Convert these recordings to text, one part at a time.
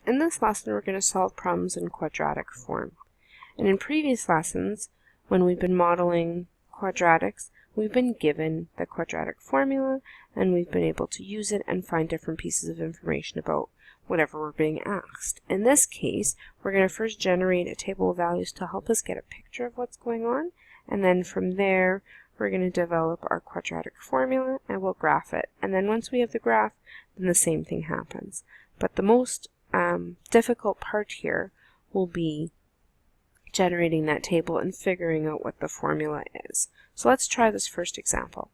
In this lesson, we're going to solve problems in quadratic form. And in previous lessons, when we've been modeling quadratics, we've been given the quadratic formula, and we've been able to use it and find different pieces of information about whatever we're being asked. In this case, we're going to first generate a table of values to help us get a picture of what's going on, and then from there, we're going to develop our quadratic formula and we'll graph it. And then once we have the graph, then the same thing happens. But the most difficult part here will be generating that table and figuring out what the formula is. So let's try this first example.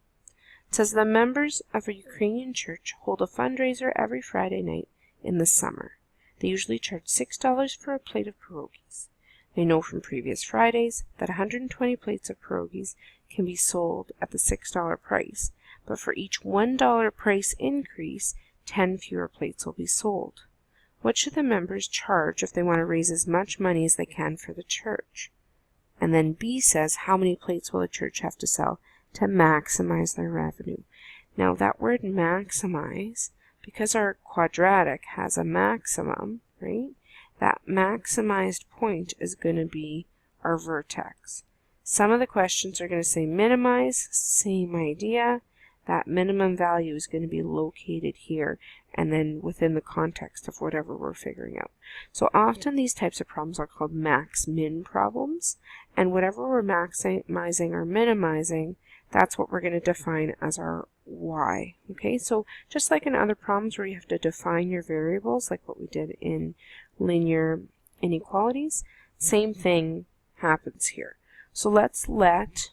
It says the members of a Ukrainian church hold a fundraiser every Friday night in the summer. They usually charge $6 for a plate of pierogies. They know from previous Fridays that 120 plates of pierogies can be sold at the $6 price, but for each $1 price increase, 10 fewer plates will be sold. What should the members charge if they want to raise as much money as they can for the church? And then B says, how many plates will the church have to sell to maximize their revenue? Now that word maximize, because our quadratic has a maximum, right? That maximized point is going to be our vertex. Some of the questions are going to say minimize, same idea. That minimum value is going to be located here and then within the context of whatever we're figuring out. So often these types of problems are called max-min problems, and whatever we're maximizing or minimizing, that's what we're going to define as our y. Okay, so just like in other problems where you have to define your variables, like what we did in linear inequalities, same thing happens here. So let's let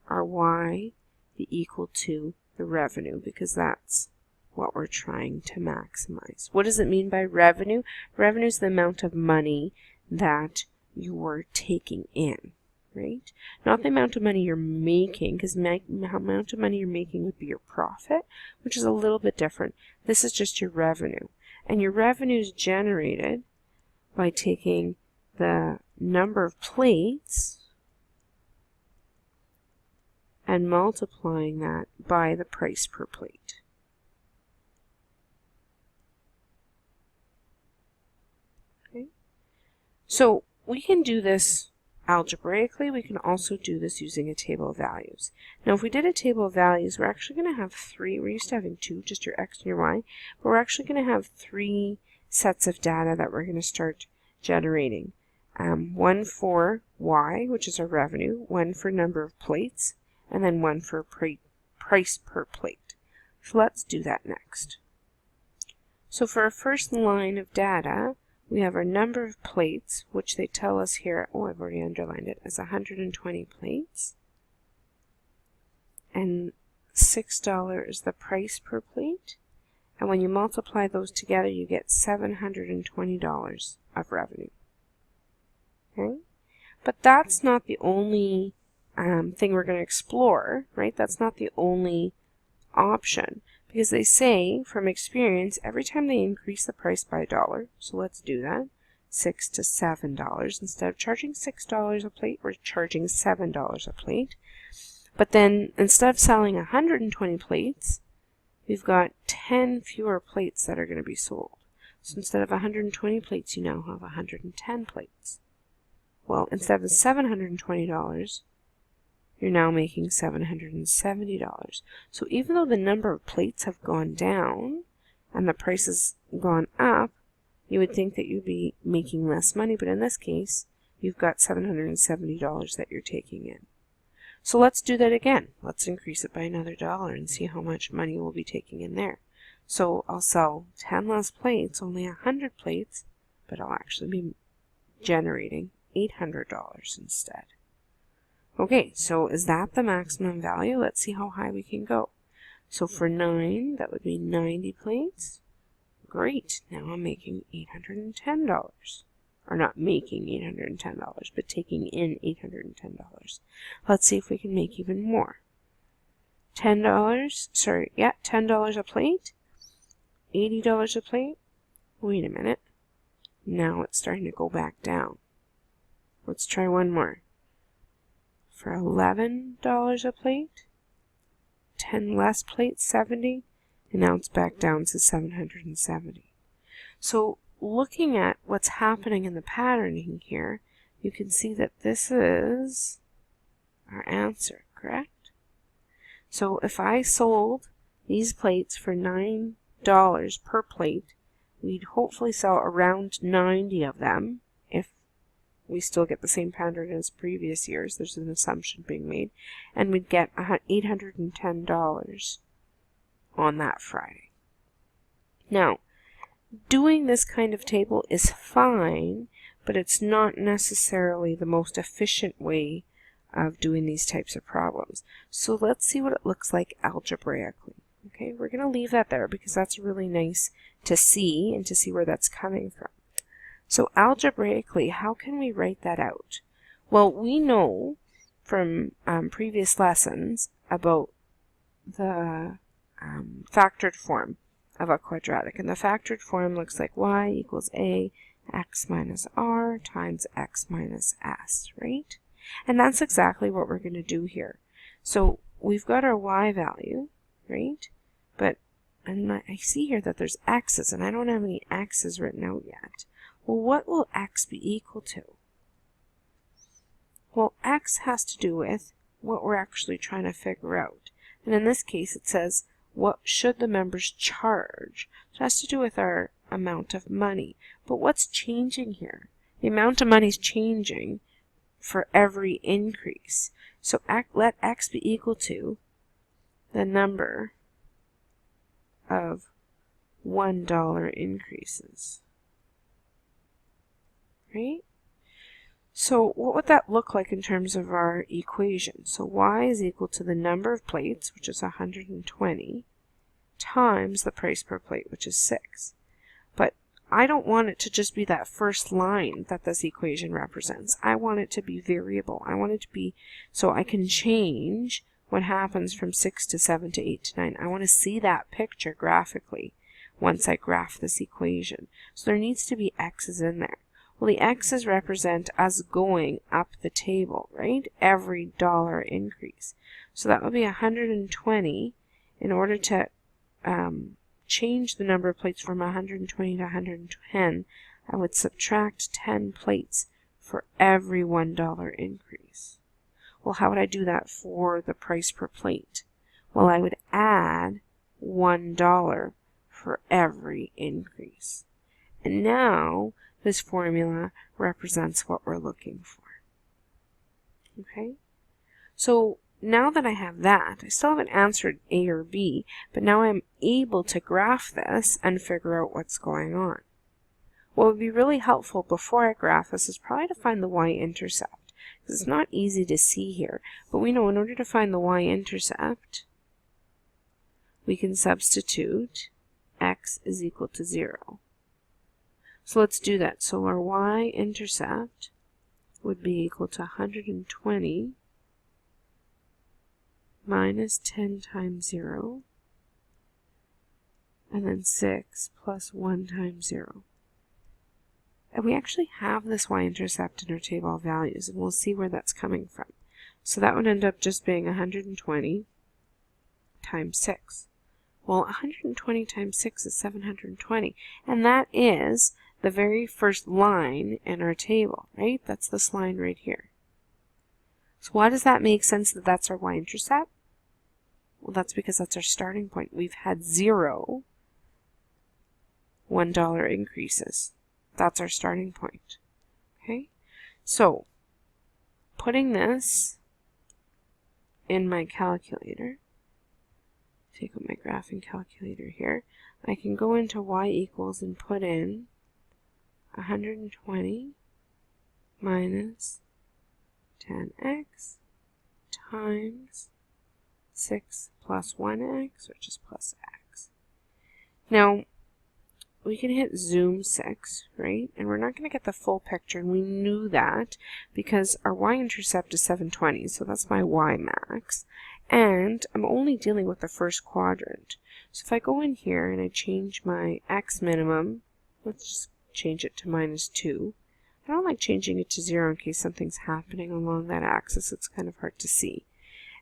our y be equal to the revenue, because that's what we're trying to maximize. What does it mean by revenue? Revenue is the amount of money that you're taking in, right? Not the amount of money you're making, because the amount of money you're making would be your profit, which is a little bit different. This is just your revenue. And your revenue is generated by taking the number of plates and multiplying that by the price per plate. Okay. So we can do this algebraically. We can also do this using a table of values. Now if we did a table of values, we're actually going to have three. We're used to having two, just your x and your y, but we're actually going to have three sets of data that we're going to start generating. One for y, which is our revenue, one for number of plates, and then one for price per plate. So let's do that next. So for our first line of data, we have our number of plates, which they tell us here, oh, I've already underlined it, as 120 plates. And $6 is the price per plate. And when you multiply those together, you get $720 of revenue. Okay? But that's not the only thing we're going to explore, right? That's not the only option, because they say from experience every time they increase the price by $1, so let's do that, $6 to $7. Instead of charging $6 a plate, we're charging $7 a plate. But then instead of selling 120 plates, we've got 10 fewer plates that are going to be sold. So instead of 120 plates, you now have 110 plates. Well, instead of the $720, you're now making $770. So even though the number of plates have gone down and the price has gone up, you would think that you'd be making less money, but in this case, you've got $770 that you're taking in. So let's do that again. Let's increase it by another $1 and see how much money we'll be taking in there. So I'll sell 10 less plates, only 100 plates, but I'll actually be generating $800 instead. Okay, so is that the maximum value? Let's see how high we can go. So for 9, that would be 90 plates. Great, now I'm making $810. Or not making $810, but taking in $810. Let's see if we can make even more. $10 a plate. $80 a plate. Wait a minute. Now it's starting to go back down. Let's try one more. For $11 a plate, 10 less plates, 70, and now it's back down to 770. So looking at what's happening in the patterning here, you can see that this is our answer, correct? So if I sold these plates for $9 per plate, we'd hopefully sell around 90 of them if we still get the same pattern as previous years. There's an assumption being made. And we'd get $810 on that Friday. Now, doing this kind of table is fine, but it's not necessarily the most efficient way of doing these types of problems. So let's see what it looks like algebraically. Okay, we're going to leave that there because that's really nice to see and to see where that's coming from. So algebraically, how can we write that out? Well, we know from previous lessons about the factored form of a quadratic. And the factored form looks like y equals a x minus r times x minus s, right? And that's exactly what we're going to do here. So we've got our y value, right? But I see here that there's x's, and I don't have any x's written out yet. Well, what will x be equal to? Well, x has to do with what we're actually trying to figure out. And in this case, it says, what should the members charge? It has to do with our amount of money. But what's changing here? The amount of money is changing for every increase. So let x be equal to the number of $1 increases. Right? So what would that look like in terms of our equation? So y is equal to the number of plates, which is 120, times the price per plate, which is 6. But I don't want it to just be that first line that this equation represents. I want it to be variable. I want it to be so I can change what happens from 6 to 7 to 8 to 9. I want to see that picture graphically once I graph this equation. So there needs to be x's in there. Well, the x's represent us going up the table, right? Every dollar increase. So that would be 120. In order to change the number of plates from 120 to 110, I would subtract 10 plates for every $1 increase. Well, how would I do that for the price per plate? Well, I would add $1 for every increase. And now this formula represents what we're looking for. Okay? So now that I have that, I still haven't answered A or B, but now I'm able to graph this and figure out what's going on. What would be really helpful before I graph this is probably to find the y-intercept. Because it's not easy to see here, but we know in order to find the y-intercept, we can substitute x is equal to 0. So let's do that. So our y-intercept would be equal to 120 minus 10 times 0, and then 6 plus 1 times 0. And we actually have this y-intercept in our table of values, and we'll see where that's coming from. So that would end up just being 120 times 6. Well, 120 times 6 is 720, and that is the very first line in our table, right? That's this line right here. So why does that make sense that that's our y-intercept? Well, that's because that's our starting point. We've had 0 $1 increases. That's our starting point. Okay? So, putting this in my calculator, take out my graphing calculator here, I can go into y equals and put in 120 minus 10x times 6 plus 1x, which is plus x. Now, we can hit zoom 6, right? And we're not going to get the full picture, and we knew that because our y-intercept is 720, so that's my y max. And I'm only dealing with the first quadrant. So if I go in here and I change my x minimum, let's just change it to -2. I don't like changing it to 0 in case something's happening along that axis. It's kind of hard to see.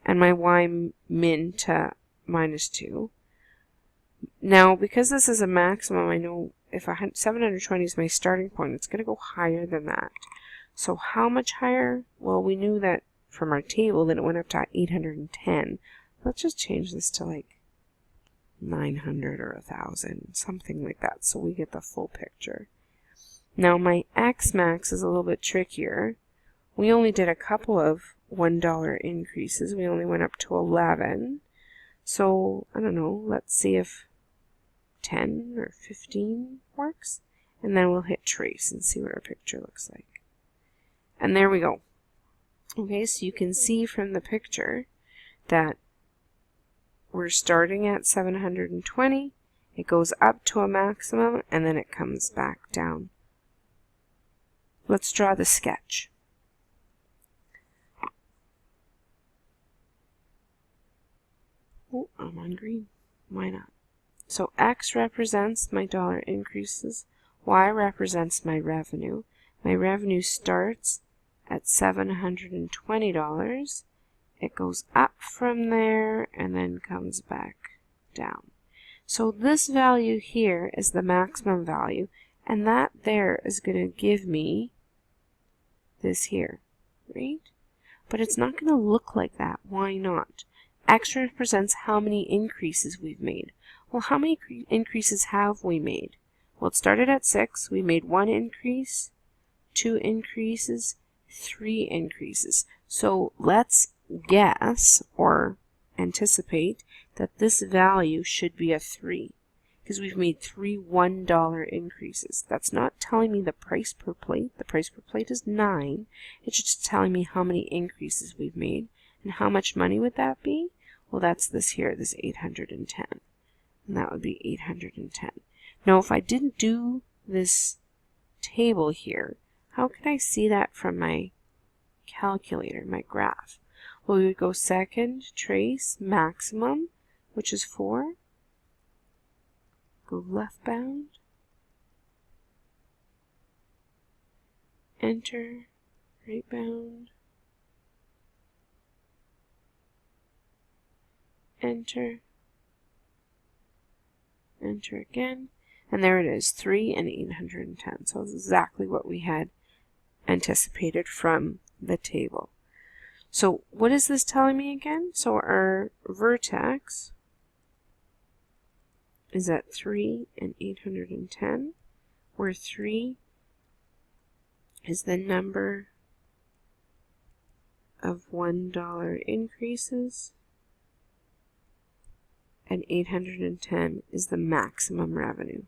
And my y min to -2. Now, because this is a maximum, I know if 720 is my starting point, it's going to go higher than that. So how much higher? Well, we knew that from our table that it went up to 810. Let's just change this to like 900 or 1,000, something like that, so we get the full picture. Now my X max is a little bit trickier. We only did a couple of $1 increases. We only went up to 11. So, I don't know, let's see if 10 or 15 works. And then we'll hit trace and see what our picture looks like. And there we go. Okay, so you can see from the picture that we're starting at 720. It goes up to a maximum and then it comes back down. Let's draw the sketch. Oh, I'm on green. Why not? So X represents my dollar increases. Y represents my revenue. My revenue starts at $720. It goes up from there and then comes back down. So this value here is the maximum value, and that there is going to give me this here, right? But it's not going to look like that. Why not? X represents how many increases we've made. Well, how many increases have we made? Well, it started at 6. We made 1 increase, 2 increases, 3 increases. So let's guess or anticipate that this value should be a 3 because we've made 3 $1 increases. That's not telling me the price per plate. The price per plate is 9. It's just telling me how many increases we've made. And how much money would that be? Well, that's this here, this 810. And that would be 810. Now, if I didn't do this table here, how could I see that from my calculator, my graph? Well, we would go second, trace, maximum, which is 4. Go left bound. Enter, right bound. Enter. Enter again. And there it is, 3 and 810. So it's exactly what we had anticipated from the table. So what is this telling me again? So our vertex is at 3 and 810, where 3 is the number of $1 increases, and 810 is the maximum revenue.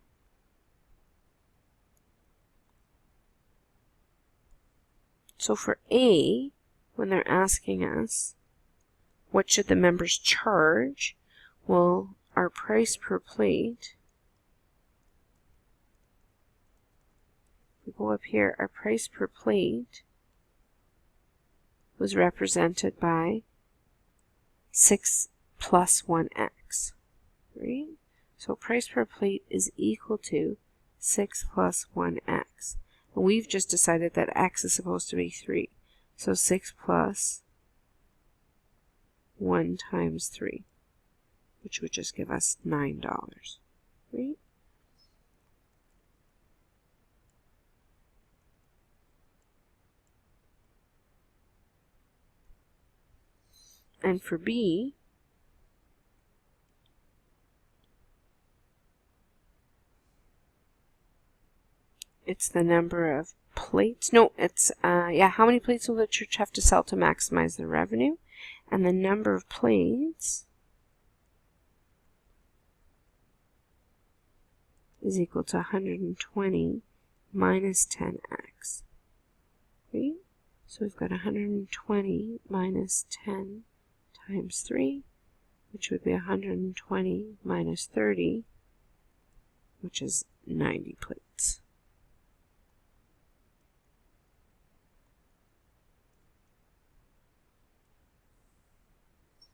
So for A, when they're asking us, what should the members charge? Well, our price per plate, if we go up here, our price per plate was represented by 6 plus 1x, right? So price per plate is equal to 6 plus 1x. And we've just decided that x is supposed to be 3. So 6 plus 1 times 3, which would just give us $9, right? And for B, it's the number of plates. No, it's, how many plates will the church have to sell to maximize the revenue? And the number of plates is equal to 120 minus 10x. Right? So we've got 120 minus 10 times 3, which would be 120 minus 30, which is 90 plates.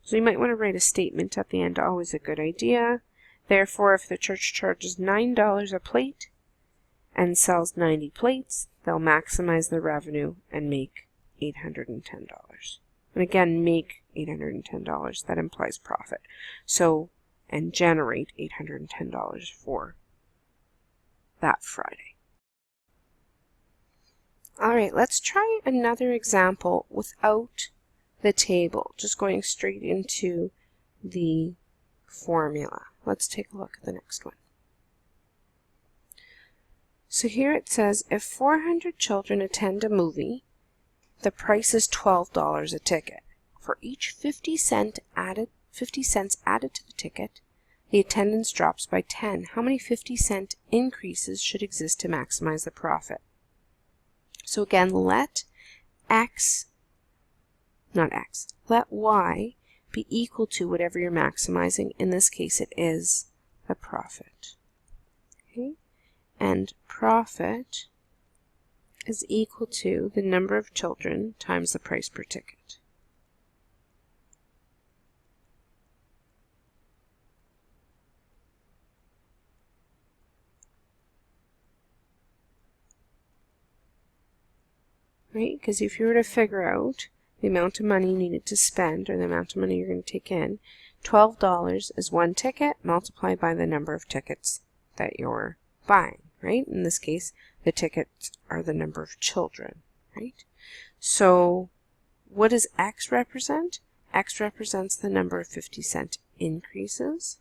So you might want to write a statement at the end, always a good idea. Therefore, if the church charges $9 a plate and sells 90 plates, they'll maximize their revenue and make $810. And again, make $810, that implies profit. So, and generate $810 for that Friday. All right, let's try another example without the table, just going straight into the formula. Let's take a look at the next one. So here it says, if 400 children attend a movie, the price is $12 a ticket. For each 50 cents added to the ticket, the attendance drops by 10. How many 50-cent increases should exist to maximize the profit? So again, let y be equal to whatever you're maximizing. In this case, it is the profit. Okay? And profit is equal to the number of children times the price per ticket. Right? Because if you were to figure out the amount of money you needed to spend, or the amount of money you're going to take in, $12 is one ticket multiplied by the number of tickets that you're buying, right? In this case, the tickets are the number of children, right? So what does X represent? X represents the number of 50-cent increases.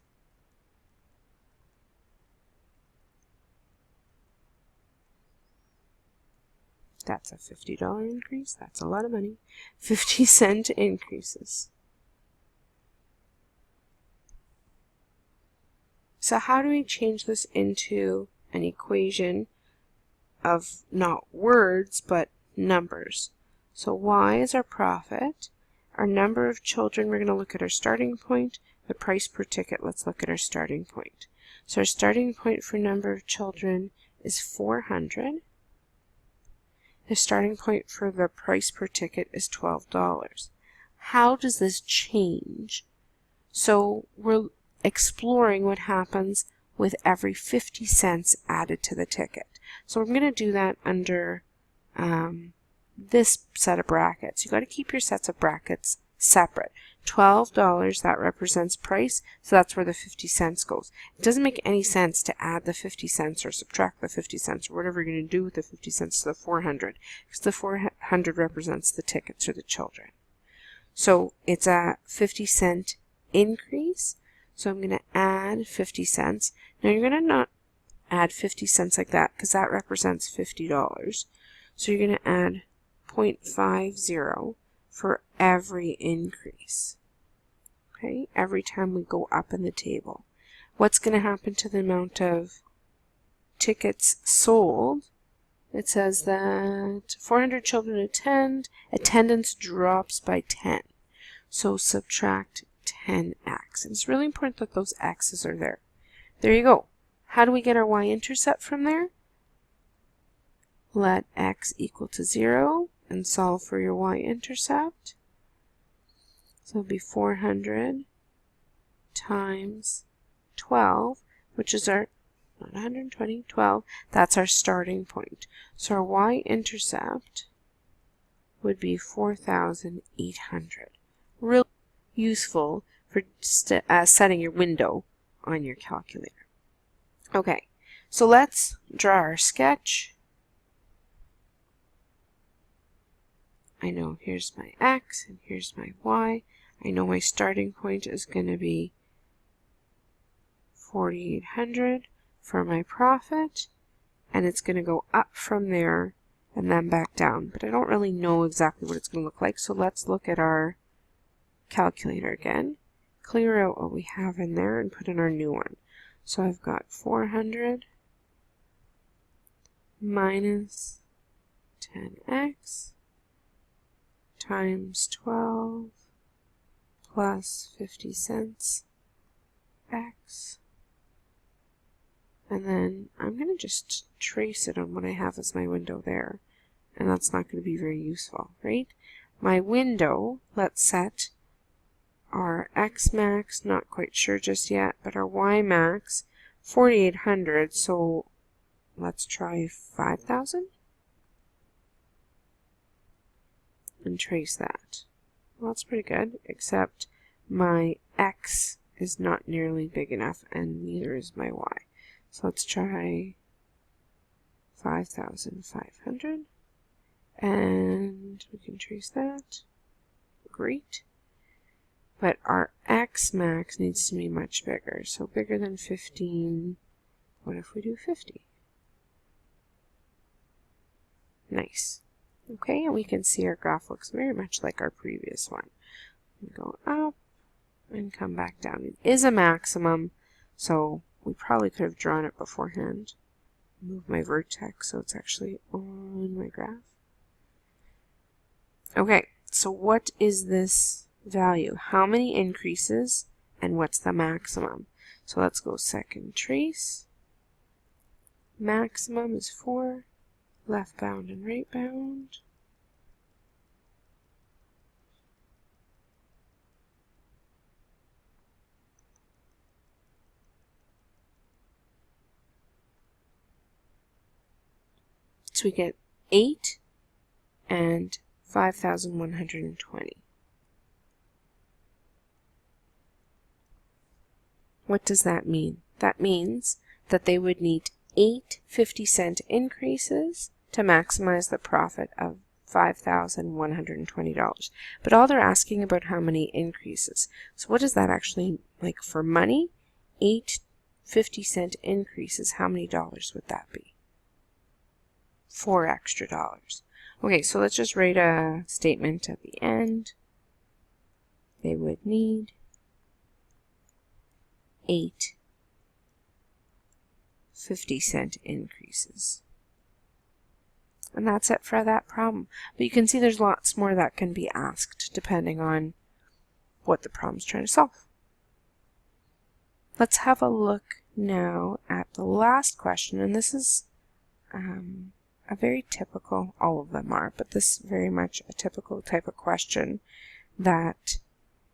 That's a $50 increase. That's a lot of money. 50-cent increases. So how do we change this into an equation of not words, but numbers? So Y is our profit. Our number of children, we're going to look at our starting point. The price per ticket, let's look at our starting point. So our starting point for number of children is 400. The starting point for the price per ticket is $12. How does this change? So we're exploring what happens with every 50 cents added to the ticket. So I'm going to do that under this set of brackets. You've got to keep your sets of brackets separate. $12, that represents price, so that's where the 50 cents goes. It doesn't make any sense to add the 50 cents or subtract the 50 cents or whatever you're going to do with the 50 cents to the 400, because the 400 represents the tickets or the children. So it's a 50-cent increase, so I'm going to add 50 cents. Now you're going to not add 50 cents like that, because that represents $50. So you're going to add 0.50 for every increase. Okay, every time we go up in the table. What's going to happen to the amount of tickets sold? It says that 400 children attend, attendance drops by 10. So subtract 10x. And it's really important that those x's are there. There you go. How do we get our y-intercept from there? Let x equal to 0 and solve for your y-intercept. So it'll be 400 times 12, which is our, not 120, 12. That's our starting point. So our y-intercept would be 4,800. Really useful for setting your window on your calculator. Okay, so let's draw our sketch. I know here's my x and here's my y. I know my starting point is going to be 4,800 for my profit, and it's going to go up from there and then back down. But I don't really know exactly what it's going to look like, so let's look at our calculator again, clear out what we have in there, and put in our new one. So I've got 400 minus 10x times 12 plus 50 cents x. And then I'm going to just trace it on what I have as my window there. And that's not going to be very useful, right? My window, let's set our x max, not quite sure just yet, but our y max, 4,800, so let's try 5,000 and trace that. Well, that's pretty good, except my x is not nearly big enough, and neither is my y. So let's try 5,500. And we can trace that. Great. But our x max needs to be much bigger. So bigger than 15. What if we do 50? Nice. Okay, and we can see our graph looks very much like our previous one. We go up and come back down. It is a maximum, so we probably could have drawn it beforehand. Move my vertex so it's actually on my graph. Okay, so what is this value? How many increases and what's the maximum? So let's go second trace. Maximum is 4, left bound and right bound. So we get 8 and 5,120. What does that mean? That means that they would need 8 50-cent increases to maximize the profit of $5,120. But all they're asking about how many increases. So what does that actually like for money? 8 50-cent increases. How many dollars would that be? $4 extra. Okay, so let's just write a statement at the end. They would need 8 50-cent increases. And that's it for that problem. But you can see there's lots more that can be asked depending on what the problem's trying to solve. Let's have a look now at the last question, and this is a very typical, all of them are, but this is very much a typical type of question that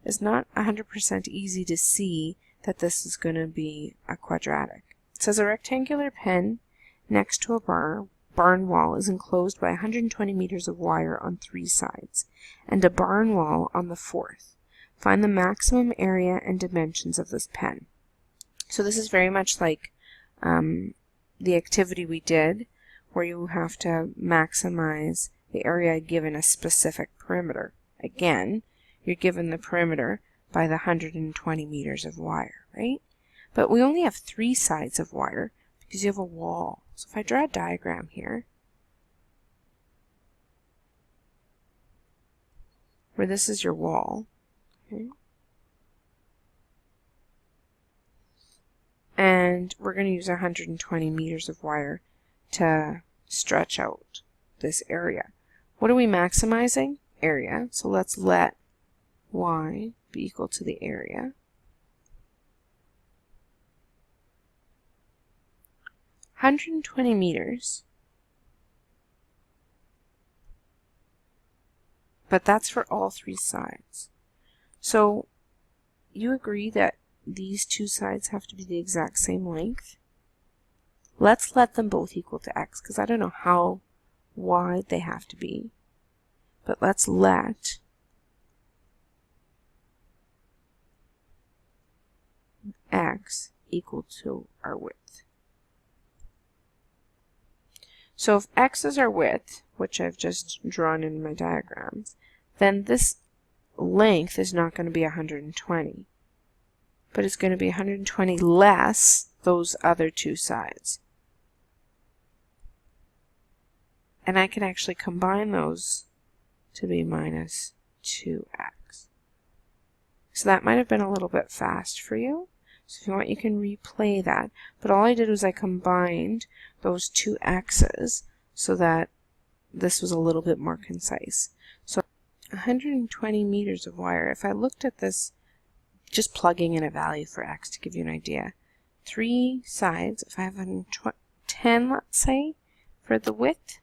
is not 100% easy to see that this is going to be a quadratic. It says a rectangular pen next to a barn wall is enclosed by 120 meters of wire on 3 sides, and a barn wall on the 4th. Find the maximum area and dimensions of this pen. So this is very much like the activity we did, where you have to maximize the area given a specific perimeter. Again, you're given the perimeter by the 120 meters of wire, right? But we only have 3 sides of wire because you have a wall. So if I draw a diagram here, where this is your wall, okay? And we're going to use 120 meters of wire to stretch out this area. What are we maximizing? Area. So let's let y be equal to the area. $120 meters. But that's for all 3 sides. So you agree that these 2 sides have to be the exact same length? Let's let them both equal to x, because I don't know how wide they have to be. But let's let x equal to our width. So if x is our width, which I've just drawn in my diagrams, then this length is not going to be 120, but it's going to be 120 less those other 2 sides. And I can actually combine those to be minus 2x. So that might have been a little bit fast for you. So if you want, you can replay that. But all I did was I combined those 2 x's so that this was a little bit more concise. So 120 meters of wire. If I looked at this, just plugging in a value for x to give you an idea. 3 sides, if I have 10, let's say, for the width,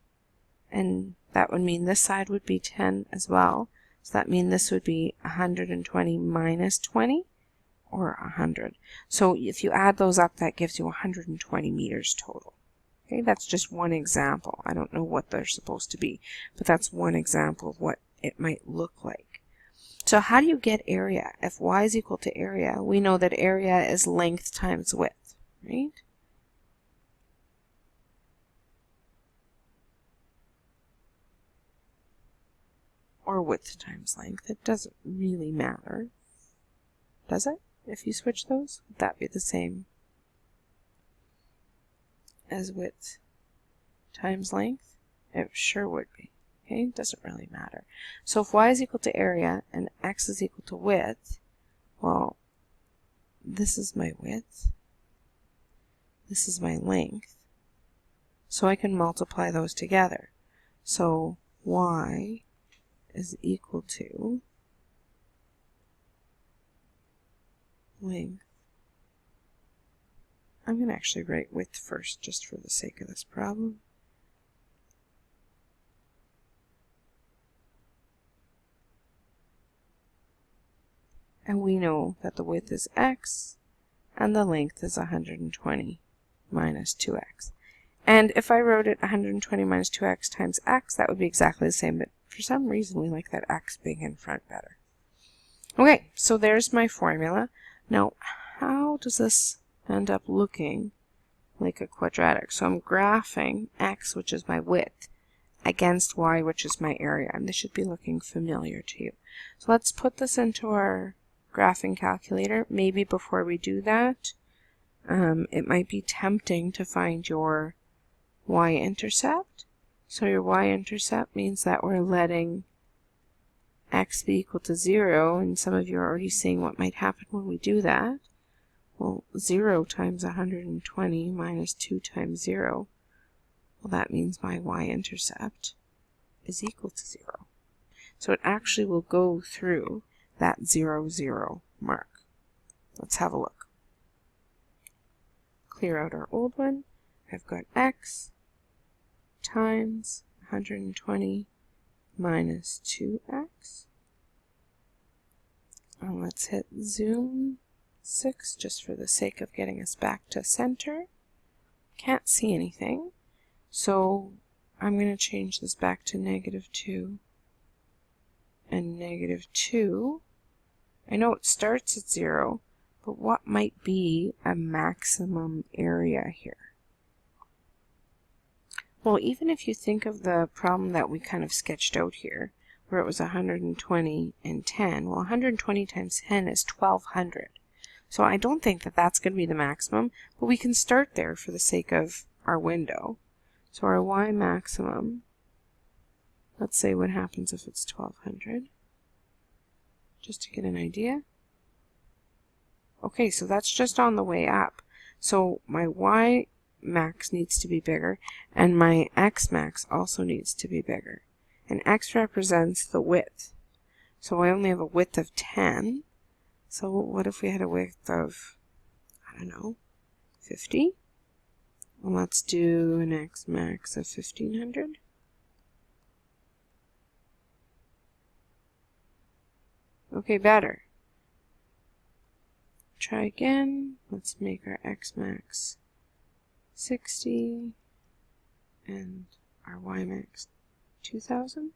and that would mean this side would be 10 as well. So that means this would be 120 minus 20, or 100. So if you add those up, that gives you 120 meters total. Okay, that's just one example. I don't know what they're supposed to be, but that's one example of what it might look like. So how do you get area? If y is equal to area, we know that area is length times width, right? or width times length. It doesn't really matter, does it? If you switch those, would that be the same as width times length? It sure would be. Okay, it doesn't really matter. So if y is equal to area and x is equal to width, well, this is my width, this is my length, so I can multiply those together. So y is equal to length. I'm going to actually write width first just for the sake of this problem. And we know that the width is x and the length is 120 minus 2x. And if I wrote it 120 minus 2x times x, that would be exactly the same, but for some reason we like that x being in front better. Okay, so there's my formula. Now, how does this end up looking like a quadratic? So I'm graphing x, which is my width, against y, which is my area, and this should be looking familiar to you. So let's put this into our graphing calculator. Maybe before we do that, it might be tempting to find your y-intercept. So your y-intercept means that we're letting x be equal to 0, and some of you are already seeing what might happen when we do that. Well, 0 times 120 minus 2 times 0, well, that means my y-intercept is equal to 0. So it actually will go through that 0, 0 mark. Let's have a look. Clear out our old one. I've got x times 120 minus 2x. And let's hit zoom 6 just for the sake of getting us back to center. Can't see anything, so I'm going to change this back to -2 and -2. I know it starts at 0, but what might be a maximum area here? Well, even if you think of the problem that we kind of sketched out here, where it was 120 and 10, well, 120 times 10 is 1200. So I don't think that that's going to be the maximum, but we can start there for the sake of our window. So our y maximum, let's say what happens if it's 1200, just to get an idea. Okay, so that's just on the way up. So my y max needs to be bigger, and my x max also needs to be bigger. And x represents the width. So I only have a width of 10. So what if we had a width of, I don't know, 50? Well, let's do an x max of 1500. Okay, better. Try again. Let's make our x max 60 and our y max 2000.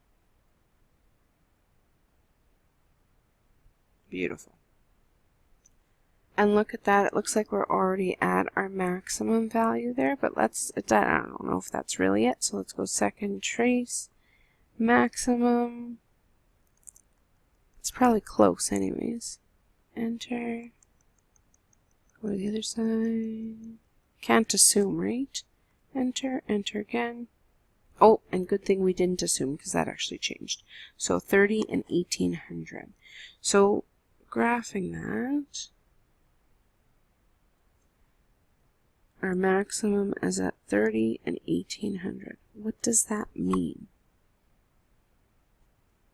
Beautiful. And look at that, it looks like we're already at our maximum value there, but I don't know if that's really it, so let's go second trace, maximum. It's probably close anyways. Enter. Go to the other side. Can't assume, right? Enter, enter again. Oh, and good thing we didn't assume because that actually changed. So 30 and 1800. So graphing that, our maximum is at 30 and 1800. What does that mean?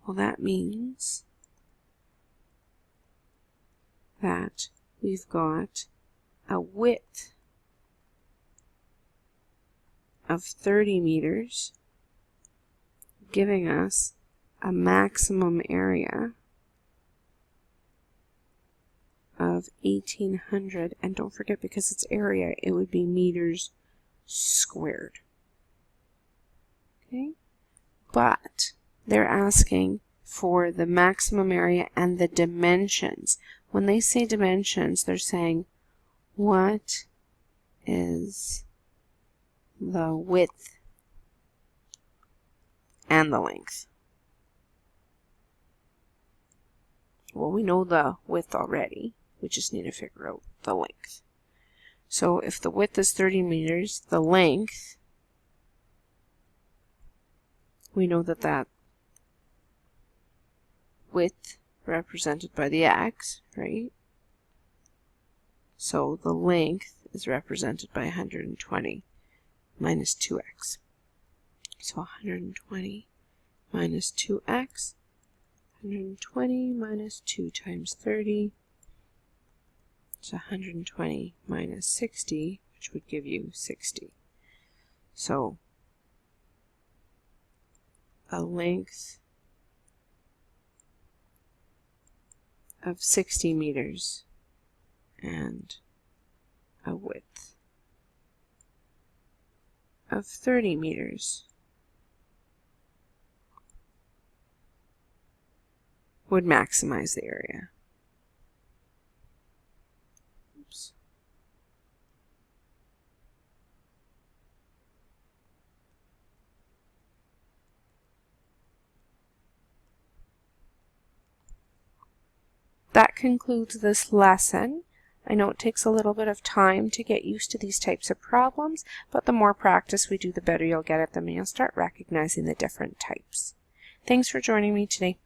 Well, that means that we've got a width of 30 meters, giving us a maximum area of 1800, and don't forget, because it's area, it would be meters squared. Okay, but they're asking for the maximum area and the dimensions. When they say dimensions, they're saying what is the width and the length. Well, we know the width already. We just need to figure out the length. So if the width is 30 meters, the length, we know that that width represented by the x, right? So the length is represented by 120 minus 2x. So 120 minus 2x, 120 minus 2 times 30, so 120 minus 60, which would give you 60. So a length of 60 meters and a width of 30 meters would maximize the area. Oops. That concludes this lesson. I know it takes a little bit of time to get used to these types of problems, but the more practice we do, the better you'll get at them, and you'll start recognizing the different types. Thanks for joining me today.